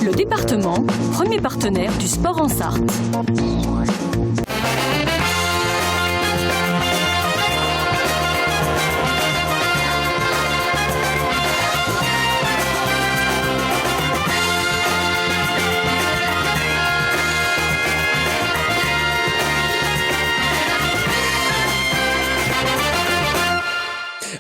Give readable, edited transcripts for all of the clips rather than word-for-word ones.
Le département, premier partenaire du sport en Sarthe.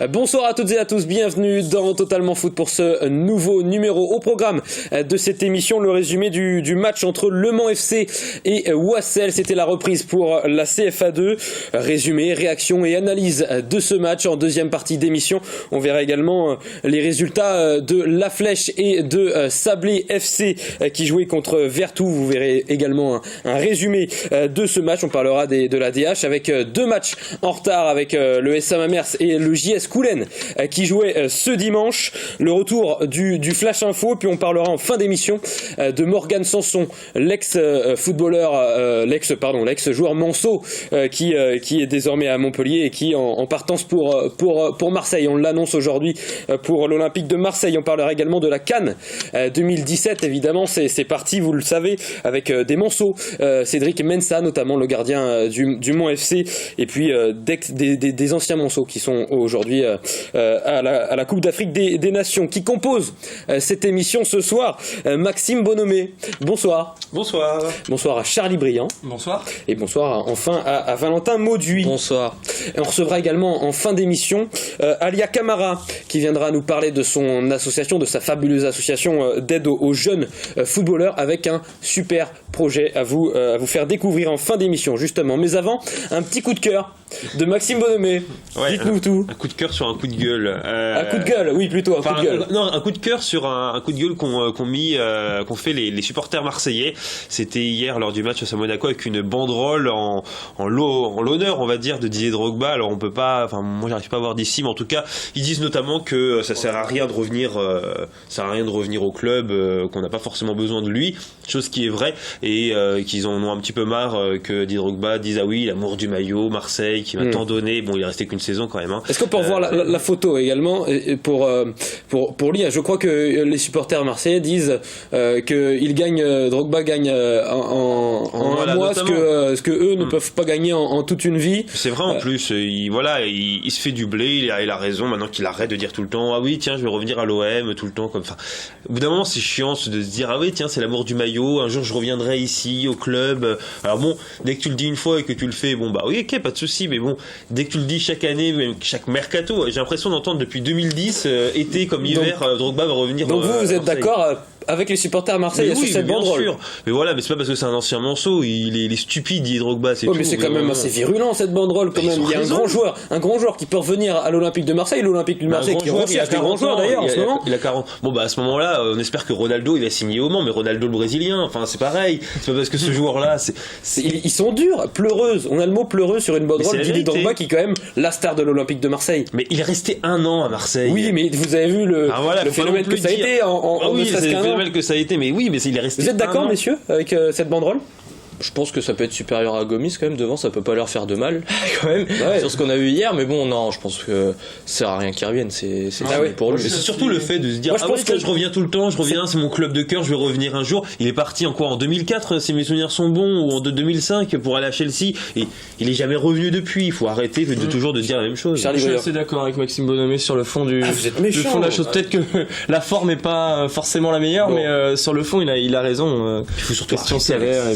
Bonsoir à toutes et à tous, bienvenue dans Totalement Foot pour ce nouveau numéro. Au programme de cette émission, le résumé du match entre Le Mans FC et Wassel. C'était la reprise pour la CFA2. Résumé, réaction et analyse de ce match. En deuxième partie d'émission, on verra également les résultats de La Flèche et de Sablé FC qui jouaient contre Vertou. Vous verrez également un résumé de ce match. On parlera de la DH avec deux matchs en retard avec le SA Mamers et le JS Coulennes qui jouait ce dimanche. Le retour du Flash Info, puis on parlera en fin d'émission de Morgan Sanson, l'ex-footballeur, l'ex-joueur Manceau qui est désormais à Montpellier et qui en partance pour Marseille. On l'annonce aujourd'hui pour l'Olympique de Marseille. On parlera également de la CAN 2017. Évidemment, c'est parti, vous le savez, avec des Manceaux, Cédric Mensa notamment, le gardien du Mans FC, et puis des anciens Manceaux qui sont aujourd'hui à la Coupe d'Afrique des Nations. Qui compose cette émission ce soir, Maxime Bonhomé. Bonsoir. Bonsoir. Bonsoir à Charlie Briand. Bonsoir. Et bonsoir enfin à Valentin Mauduit. Bonsoir. Et on recevra également en fin d'émission Alia Camara qui viendra nous parler de son association, de sa fabuleuse association d'aide aux jeunes footballeurs, avec un super projet à vous faire découvrir en fin d'émission justement. Mais avant, un petit coup de cœur de Maxime Bonhomé. Ouais, dites-nous tout. Un coup de cœur sur un coup de gueule. Un coup de gueule, oui, plutôt un coup de gueule. Non, un coup de cœur sur un coup de gueule qu'ont fait les supporters marseillais. C'était hier lors du match à Monaco avec une banderole en l'honneur, on va dire, de Didier Drogba. Alors on peut pas, enfin moi j'arrive pas à voir d'ici, mais en tout cas ils disent notamment que ça sert à rien de revenir au club, qu'on n'a pas forcément besoin de lui, chose qui est vraie, et qu'ils en ont un petit peu marre que Didier Drogba dise ah oui, l'amour du maillot, Marseille qui m'a tant donné. Bon, il est resté qu'une saison quand même. Est-ce qu'on peut revoir la photo également pour lire? Je crois que les supporters marseillais disent que Drogba gagne en un mois ce que eux ne peuvent pas gagner en toute une vie. C'est vrai en plus. Il se fait du blé. Il a raison maintenant qu'il arrête de dire tout le temps ah oui tiens je vais revenir à l'OM tout le temps comme ça. Au bout d'un moment c'est chiant de se dire ah oui tiens c'est l'amour du maillot. Un jour je reviendrai ici au club. Alors bon, dès que tu le dis une fois et que tu le fais, bon bah oui ok pas de souci. Mais bon, dès que tu le dis chaque année, même chaque mercato, j'ai l'impression d'entendre depuis 2010, été comme hiver, Drogba va revenir. Donc vous êtes d'accord avec les supporters à Marseille sur cette banderole? Sûr. Mais voilà, mais c'est pas parce que c'est un ancien Manceau, il est stupide, Didier Drogba, c'est tout. Mais c'est quand même assez virulent cette banderole quand même. Il y a un grand joueur qui peut revenir à l'Olympique de Marseille, l'Olympique de Marseille qui recherche des grands joueurs d'ailleurs en ce moment. Il a 40. Bon bah à ce moment-là, on espère que Ronaldo il va signer au Mans, mais Ronaldo le brésilien, enfin c'est pareil. C'est pas parce que ce joueur-là, ils sont durs, pleureuse. On a le mot pleureuse sur une banderole. Didier Drogba qui est quand même la star de l'Olympique de Marseille. Mais il est resté un an à Marseille. Oui, mais vous avez vu le phénomène que ça a été en oui, c'est le phénomène que ça a été, mais oui, mais il est resté. Vous êtes d'accord, messieurs, avec cette banderole? Je pense que ça peut être supérieur à Gomis quand même devant, ça peut pas leur faire de mal quand même sur ce qu'on a vu hier, mais bon non, je pense que ça sert à rien qu'ils reviennent, c'est pour lui. Mais c'est surtout le fait de se dire je pense que je reviens tout le temps, c'est mon club de cœur, je vais revenir un jour. Il est parti en 2004 si mes souvenirs sont bons, ou en 2005 pour aller à Chelsea, et il est jamais revenu depuis. Il faut arrêter de toujours de dire la même chose. Je suis assez d'accord avec Maxime Bonhomé sur le fond du fond de la chose. Peut-être que la forme est pas forcément la meilleure, mais sur le fond il a raison. Il faut surtout arrêter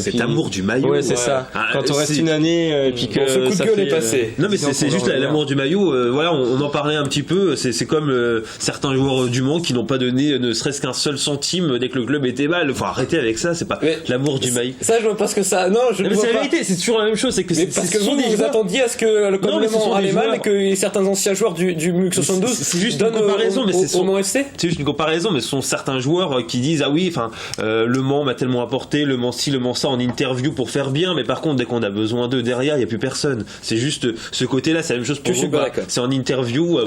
cet amour du maillot. Ouais, c'est ça. Quand on reste une année et puis que ce coup de gueule est passé. Non, mais c'est juste l'amour du maillot. Voilà, on en parlait un petit peu. C'est comme certains joueurs du Mans qui n'ont pas donné ne serait-ce qu'un seul centime dès que le club était mal. Faut arrêter avec ça. C'est pas l'amour du maillot. Ça, je vois pas ce que ça. Non, je. Mais c'est la vérité. C'est toujours la même chose. C'est que parce que vous attendiez à ce que le club allait mal et que certains anciens joueurs du MUC 72 c'est juste une comparaison, mais au Mans FC. C'est juste une comparaison, mais ce sont certains joueurs qui disent ah oui, enfin le Mans m'a tellement apporté, le Mans ci, le Mans ça en interview. interview pour faire bien, mais par contre dès qu'on a besoin d'eux derrière, il y a plus personne. C'est juste ce côté-là, c'est la même chose pour vous. C'est en interview,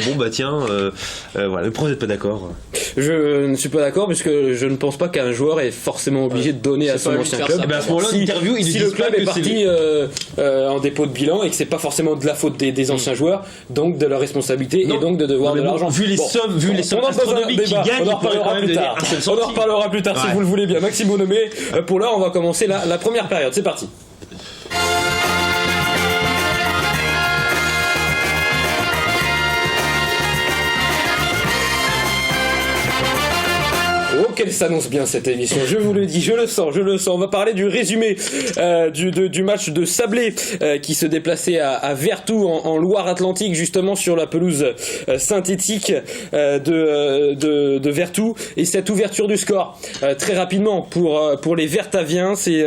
voilà. Mais pourquoi vous n'êtes pas d'accord? Je ne suis pas d'accord puisque je ne pense pas qu'un joueur est forcément obligé de donner à son ancien club. À ce moment-là, l'interview, si le club est parti en dépôt de bilan et que c'est pas forcément de la faute des anciens joueurs, donc de leur responsabilité et donc de devoir de l'argent. Vu les sommes astronomiques qu'ils gagnent, on en reparlera plus tard. On en reparlera plus tard si vous le voulez bien. Maxime Bonhomé, pour l'heure, on va commencer la première période. C'est parti. Oh, qu'elle s'annonce bien cette émission, je vous le dis, je le sens. On va parler du résumé du match de Sablé qui se déplaçait à Vertou en Loire-Atlantique, justement sur la pelouse synthétique de Vertou, et cette ouverture du score très rapidement pour les Vertaviens, c'est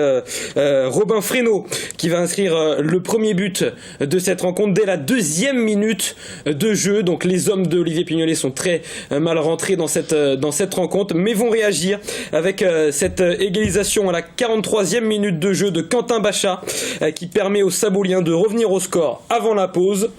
Robin Fresneau qui va inscrire le premier but de cette rencontre dès la 2e minute de jeu. Donc les hommes d'Olivier Pignolet sont très mal rentrés dans cette rencontre, mais vont réagir avec cette égalisation à la 43e minute de jeu de Quentin Bachat qui permet aux Saboliens de revenir au score avant la pause.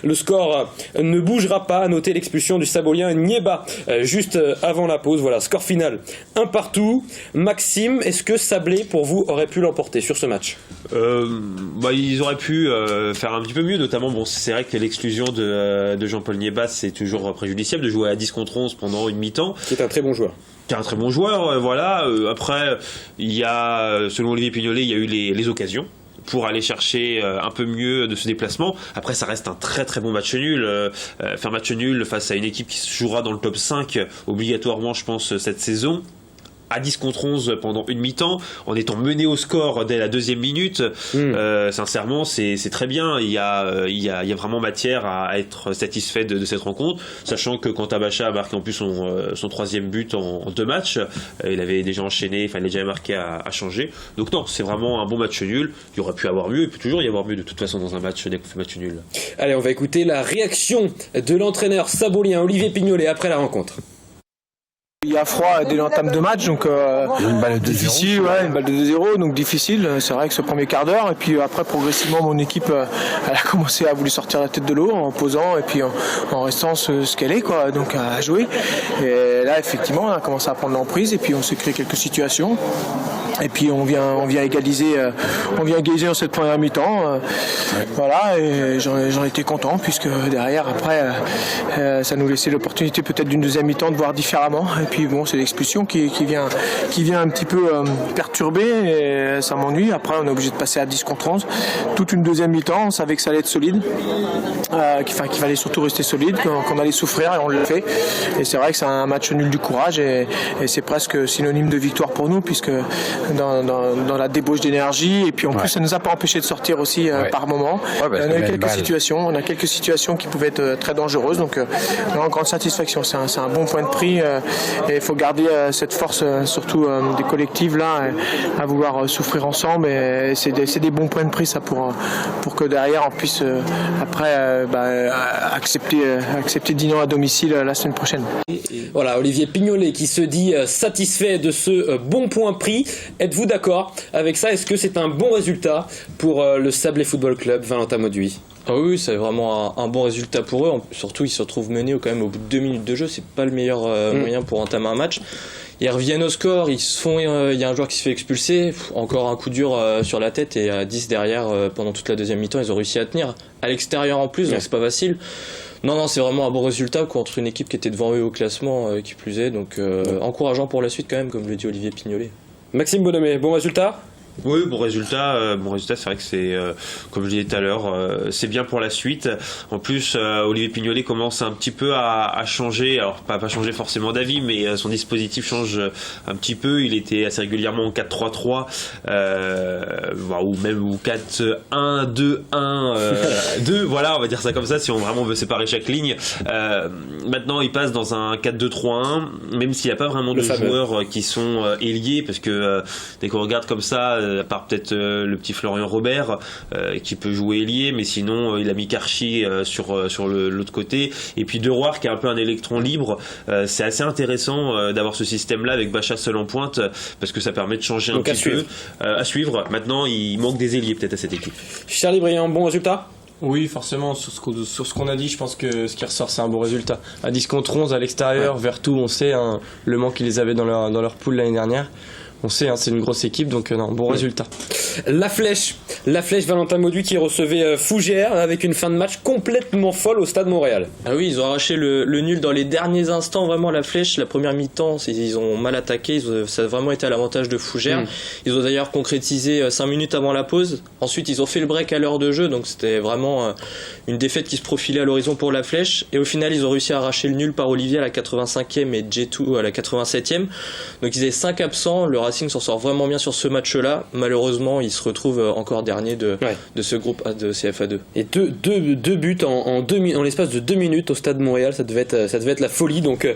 Le score ne bougera pas, à noter l'expulsion du Sabolien Nieba juste avant la pause. Voilà, score final 1-1. Maxime, est-ce que Sablé pour vous aurait pu l'emporter sur ce match? Ils auraient pu faire un petit peu mieux, notamment c'est vrai que l'exclusion de Jean-Paul Nieba, c'est toujours préjudiciable de jouer à 10 contre 11 pendant une mi-temps. C'est un très bon joueur. C'est un très bon joueur, voilà. Après, il y a, selon Olivier Pignolet, il y a eu les occasions pour aller chercher un peu mieux de ce déplacement. Après, ça reste un très très bon match nul. Faire match nul face à une équipe qui se jouera dans le top 5 obligatoirement, je pense, cette saison, à 10 contre 11 pendant une mi-temps, en étant mené au score dès la 2e minute, sincèrement, c'est très bien. Il y a vraiment matière à être satisfait de cette rencontre, sachant que Quentin Bachat a marqué en plus son 3e but en 2 matchs. Il avait déjà enchaîné, il avait déjà marqué à changer. Donc non, c'est vraiment un bon match nul. Il y aurait pu avoir mieux, il peut toujours y avoir mieux de toute façon dans un match dès qu'on fait match nul. Allez, on va écouter la réaction de l'entraîneur sabolien Olivier Pignolet après la rencontre. Il y a froid dès l'entame de match, donc une balle de 2-0. Difficile, ouais, une balle de 2-0, donc difficile. C'est vrai que ce premier quart d'heure, et puis après progressivement mon équipe elle a commencé à vouloir sortir la tête de l'eau en posant et puis en restant ce qu'elle est, quoi, donc à jouer. Et là effectivement on a commencé à prendre l'emprise et puis on s'est créé quelques situations. Et puis on vient égaliser dans cette première mi-temps. Voilà, et j'en étais content puisque derrière après ça nous laissait l'opportunité peut-être d'une deuxième mi-temps de voir différemment. Et puis bon, c'est l'expulsion qui vient un petit peu perturber et ça m'ennuie. Après on est obligé de passer à 10 contre 11. Toute une deuxième mi-temps, on savait que ça allait être solide, qu'il fallait surtout rester solide, qu'on allait souffrir et on le fait. Et c'est vrai que c'est un match nul du courage et c'est presque synonyme de victoire pour nous puisque dans la débauche d'énergie et puis en plus ça nous a pas empêché de sortir aussi par moment. On a eu quelques situations qui pouvaient être très dangereuses, donc en grande satisfaction. C'est un bon point de prix et il faut garder cette force surtout des collectifs là à vouloir souffrir ensemble et c'est des bons points de prix ça pour que derrière on puisse après accepter Dinan à domicile la semaine prochaine. Voilà, Olivier Pignolet qui se dit satisfait de ce bon point prix. Êtes-vous d'accord avec ça? Est-ce que c'est un bon résultat pour le Sablé Football Club, Valentin Mauduit? Ah oui, c'est vraiment un bon résultat pour eux. Surtout, ils se retrouvent menés quand même au bout de 2 minutes de jeu. C'est pas le meilleur moyen pour entamer un match. Ils reviennent au score, il y a un joueur qui se fait expulser, encore un coup dur sur la tête et à 10 derrière pendant toute la deuxième mi-temps, ils ont réussi à tenir. À l'extérieur en plus, donc c'est pas facile. Non, c'est vraiment un bon résultat contre une équipe qui était devant eux au classement, qui plus est. Donc encourageant pour la suite quand même, comme le dit Olivier Pignolet. Maxime Bonhomé, bon résultat? Oui, bon résultat, c'est vrai que c'est, comme je disais tout à l'heure, c'est bien pour la suite. En plus, Olivier Pignolet commence un petit peu à changer, alors pas changer forcément d'avis, mais son dispositif change un petit peu. Il était assez régulièrement en 4-3-3, ou même 4-1-2-1-2, voilà, on va dire ça comme ça, si on vraiment veut séparer chaque ligne. Maintenant, il passe dans un 4-2-3-1, même s'il n'y a pas vraiment de joueurs qui sont ailiers, parce que dès qu'on regarde comme ça, à part peut-être le petit Florian Robert qui peut jouer ailier, mais sinon il a mis Karchi sur l'autre côté, et puis De Roire qui est un peu un électron libre. C'est assez intéressant d'avoir ce système-là avec Bachat seul en pointe, parce que ça permet de changer un petit peu. À suivre. Maintenant, il manque des ailiers peut-être à cette équipe. Charlie Briand, bon résultat? Oui, forcément, sur ce qu'on a dit, je pense que ce qui ressort, c'est un bon résultat. À 10 contre 11 à l'extérieur, Vertou, on sait, hein, Le Mans qui les avait dans leur poule l'année dernière. On sait, hein, c'est une grosse équipe, donc non, bon résultat. La Flèche, Valentin Mauduit qui recevait Fougères avec une fin de match complètement folle au Stade Montréal. Ah oui, ils ont arraché le nul dans les derniers instants, vraiment La Flèche. La première mi-temps, ils ont mal attaqué, ça a vraiment été à l'avantage de Fougères. Ils ont d'ailleurs concrétisé 5 minutes avant la pause. Ensuite, ils ont fait le break à l'heure de jeu, donc c'était vraiment une défaite qui se profilait à l'horizon pour La Flèche. Et au final, ils ont réussi à arracher le nul par Olivier à la 85e et Jetou à la 87e. Donc ils avaient 5 absents, le Racing s'en sort vraiment bien sur ce match-là. Malheureusement, ils se retrouvent encore dernier de ce groupe A de CFA2. Et deux buts en l'espace de 2 minutes au Stade Montréal, ça devait être la folie. Donc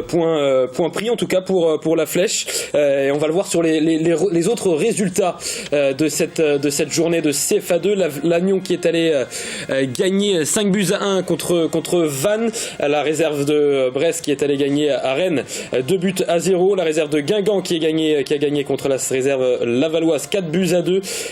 point pris en tout cas pour La Flèche. Et on va le voir sur les autres résultats de cette journée de CFA2. Lannion qui est allé gagner 5-1 contre Vannes. La réserve de Brest qui est allé gagner à Rennes 2-0. La réserve de Guingamp qui a gagné contre la réserve lavalloise 4-2.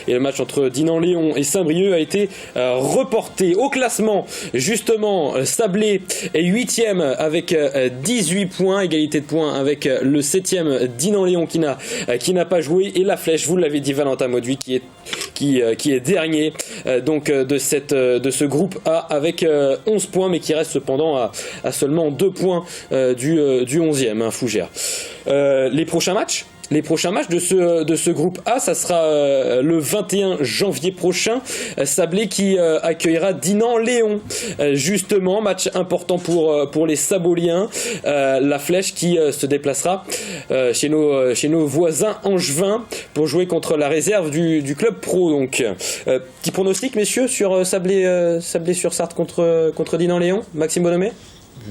Et le match entre Dinan-Léon et Saint-Brieuc a été reporté. Au classement, justement, Sablé est 8e avec 18 points, égalité de points avec le 7e Dinan-Léon qui n'a pas joué, et La Flèche, vous l'avez dit, Valentin Mauduit qui est dernier de ce groupe A avec 11 points, mais qui reste cependant à seulement 2 points du 11e, Fougères. Les prochains matchs de ce groupe A, ça sera le 21 janvier prochain. Sablé qui accueillera Dinan-Léon. Justement, match important pour les Saboliens. La Flèche qui se déplacera chez nos voisins angevins pour jouer contre la réserve du club pro. Donc, petit pronostic, messieurs, sur Sablé sur Sarthe contre Dinan-Léon. Maxime Bonhomé?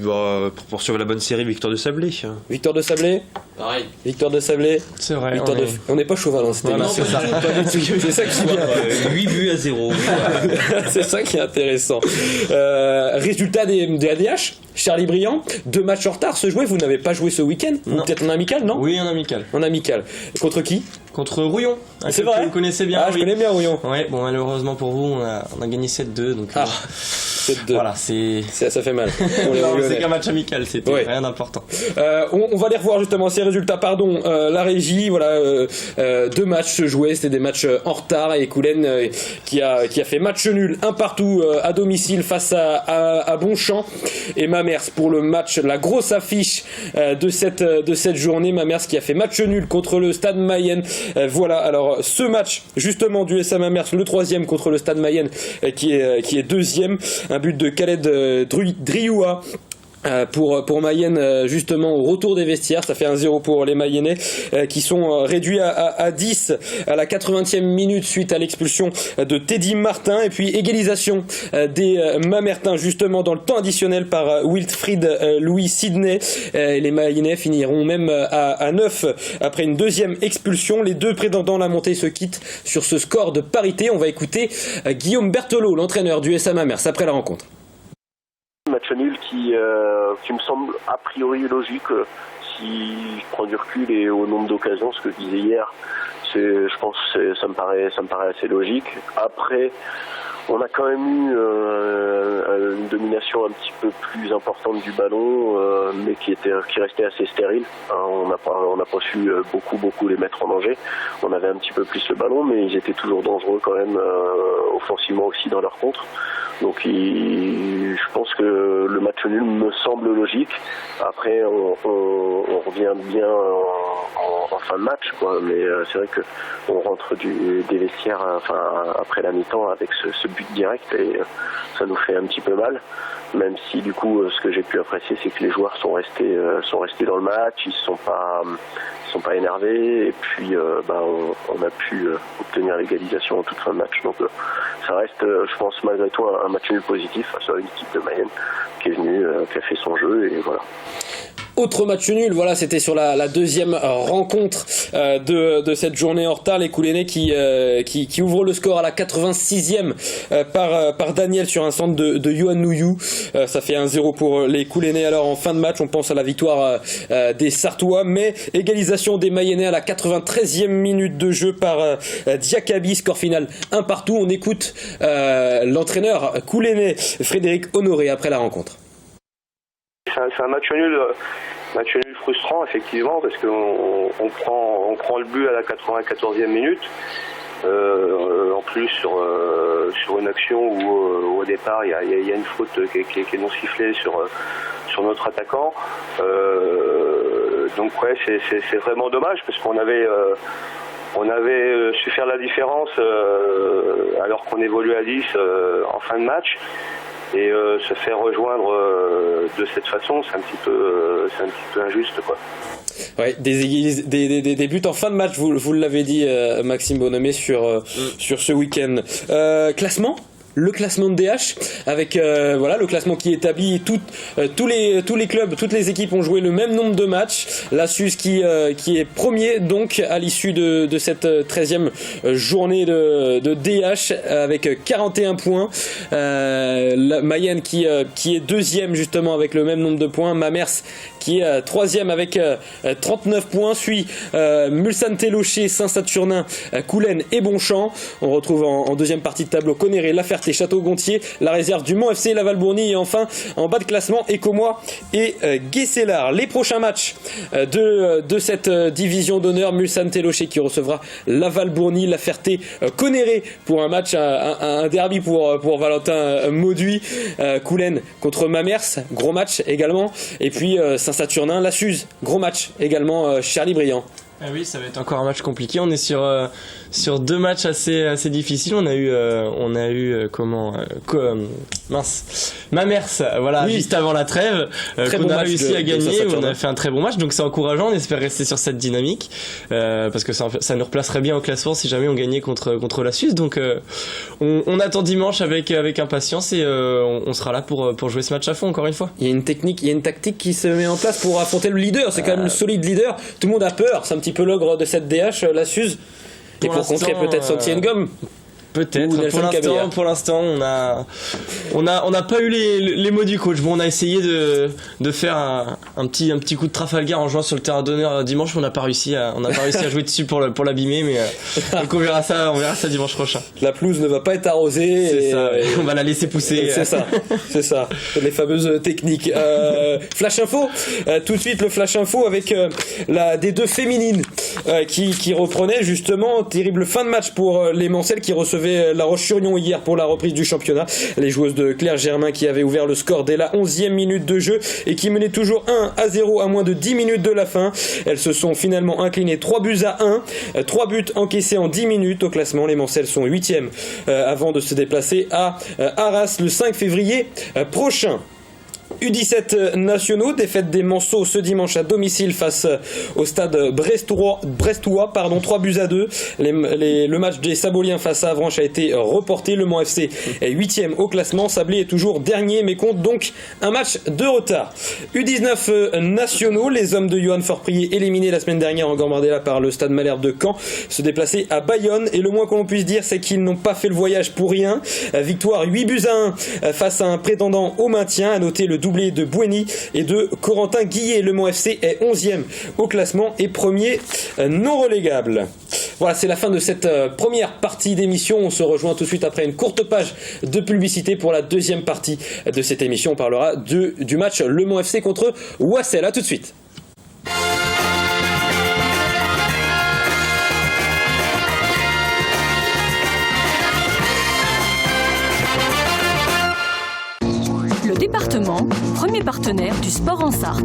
Pour poursuivre la bonne série, victoire de Sablé. Victoire de Sablé. Pareil. Victoire de Sablé. C'est vrai. On n'est pas chauvin dans cette émission. C'est ça qui est bien. 8-0. C'est ça qui est intéressant. Résultat des ADH. Charlie Briand, 2 matchs en retard se jouer. Vous n'avez pas joué ce week-end? Ou peut-être en amical, non? Oui, en amical. En amical. Contre qui? Contre Rouillon. C'est vrai? Vous connaissez bien. Ah, je connais bien Rouillon. Ouais, bon, malheureusement pour vous, on a gagné 7-2. Donc, 7-2. Voilà, ça fait mal. C'est qu'un match amical, c'était rien d'important. On va les revoir justement, ces résultats. La régie, voilà, 2 matchs se jouaient, c'était des matchs en retard, et Coulennes qui a fait match nul, 1-1 à domicile face à Bonchamp, et Mamers pour le match, la grosse affiche de cette journée. Mamers qui a fait match nul contre le Stade Mayenne. Voilà, alors ce match justement du SA Mamers, le 3e contre le Stade Mayenne qui est 2e, un but de Khaled Drioua pour Mayenne, justement au retour des vestiaires. Ça fait 1-0 pour les Mayennais qui sont réduits à 10 à la 80e minute suite à l'expulsion de Teddy Martin, et puis égalisation des Mamertins justement dans le temps additionnel par Wilfried Louis Sidney. Les Mayennais finiront même à 9 après une 2e expulsion. Les 2 prétendants à la montée se quittent sur ce score de parité. On va écouter Guillaume Berthelot, l'entraîneur du SA Mamers, après la rencontre. Match nul qui me semble a priori logique si je prends du recul et au nombre d'occasions, ce que je disais hier, je pense que ça me paraît assez logique. Après, on a quand même eu une domination un petit peu plus importante du ballon, mais qui restait assez stérile. On n'a pas su beaucoup les mettre en danger. On avait un petit peu plus le ballon, mais ils étaient toujours dangereux quand même, offensivement aussi dans leur contre. Donc je pense que le match nul me semble logique. Après on revient bien en fin de match, quoi. Mais c'est vrai que on rentre des vestiaires après la mi-temps avec ce but direct, et ça nous fait un petit peu mal. Même si du coup ce que j'ai pu apprécier, c'est que les joueurs sont restés dans le match, ils sont pas énervés, et puis on a pu obtenir l'égalisation en toute fin de match. Donc ça reste, je pense, malgré tout un match nul positif face à une équipe de Mayenne qui est venue, qui a fait son jeu, et voilà. Autre match nul, voilà, c'était sur la deuxième rencontre de cette journée en retard. Les Coulennais qui ouvrent le score à la 86e par Daniel sur un centre de Yohan Nouyou. Ça fait 1-0 pour les Coulennais. Alors en fin de match, on pense à la victoire des Sartois, mais égalisation des Mayennais à la 93e minute de jeu par Diakabi. Score final 1-1. On écoute l'entraîneur Coulennais Frédéric Honoré après la rencontre. C'est un match nul frustrant effectivement parce qu'on prend le but à la 94e minute. En plus sur une action où au départ il y a une faute qui est non sifflée sur notre attaquant. Donc ouais, c'est vraiment dommage parce qu'on avait su faire la différence alors qu'on évolue à 10 en fin de match. Et se faire rejoindre de cette façon, c'est un petit peu injuste, quoi. Ouais, des buts en fin de match, vous l'avez dit, Maxime Bonhomé, sur ce week-end. Classement ? Le classement de DH avec le classement qui établit tous les clubs, toutes les équipes ont joué le même nombre de matchs. La SUS qui est premier donc à l'issue de cette 13e journée de DH avec 41 points. La Mayenne qui est deuxième justement avec le même nombre de points. Mamers qui est troisième avec 39 points. Suit Mulsanne-Télocher, Saint-Saturnin, Coulennes et Bonchamp. On retrouve en deuxième partie de tableau Conéré, Laferté, Château-Gontier, la réserve du Mont-FC, Laval-Bourny et enfin en bas de classement Écomois et Guesselard. Les prochains matchs de cette division d'honneur, Mulsanne-Télocher qui recevra Laval-Bourny, Laferté, Conéré pour un match, un derby pour Valentin Mauduit, Coulennes contre Mamers, gros match également, et puis Saint-Saturnin, la Suze, gros match également, Charlie-Briand. Ah oui, ça va être encore un match compliqué. On est sur deux matchs assez difficiles. On a eu Mamers, voilà, oui, juste avant la trêve, qu'on a réussi à gagner. On a fait un très bon match, donc c'est encourageant. On espère rester sur cette dynamique parce que ça nous replacerait bien au classement si jamais on gagnait contre la Suisse. Donc on attend dimanche avec impatience et on sera là pour jouer ce match à fond encore une fois. Il y a une tactique qui se met en place pour affronter le leader. C'est quand même le solide leader. Tout le monde a peur. C'est un petit peu l'ogre de cette DH, la Suze. Et pour contrer peut-être Santiengom. Peut-être. Pour l'instant, on n'a pas eu les mots du coach. Bon, on a essayé de faire un petit coup de Trafalgar en jouant sur le terrain d'honneur dimanche, mais on n'a pas réussi à jouer dessus pour l'abîmer, mais donc on verra ça dimanche prochain. La pelouse ne va pas être arrosée. C'est ça. On va la laisser pousser. C'est ça. Les fameuses techniques. Flash info. Tout de suite le flash info avec la D2 féminine qui reprenait justement. Terrible fin de match pour les Mancelles qui recevaient La Roche-sur-Yon hier pour la reprise du championnat. Les joueuses de Claire Germain qui avaient ouvert le score dès la 11e minute de jeu et qui menaient toujours 1-0 à moins de 10 minutes de la fin. Elles se sont finalement inclinées 3-1. 3 buts encaissés en 10 minutes. Au classement, les Mancelles sont 8e avant de se déplacer à Arras le 5 février prochain. U17 nationaux, défaite des Manceaux ce dimanche à domicile face au stade brestois, 3-2. Le match des Saboliens face à Avranches a été reporté. Le Mans FC est 8e au classement. Sablé est toujours dernier mais compte donc un match de retard. U19 nationaux, les hommes de Johan Forprier éliminés la semaine dernière en Gambardella par le stade Malherbe de Caen se déplacer à Bayonne et le moins qu'on puisse dire c'est qu'ils n'ont pas fait le voyage pour rien. Victoire 8-1 face à un prétendant au maintien. À noter le doublé de Boueny et de Corentin Guillet. Le Mans FC est 11e au classement et premier non relégable. Voilà, c'est la fin de cette première partie d'émission. On se rejoint tout de suite après une courte page de publicité pour la deuxième partie de cette émission. On parlera du match Le Mans FC contre Wassel. À tout de suite. Le département, premier partenaire du sport en Sarthe.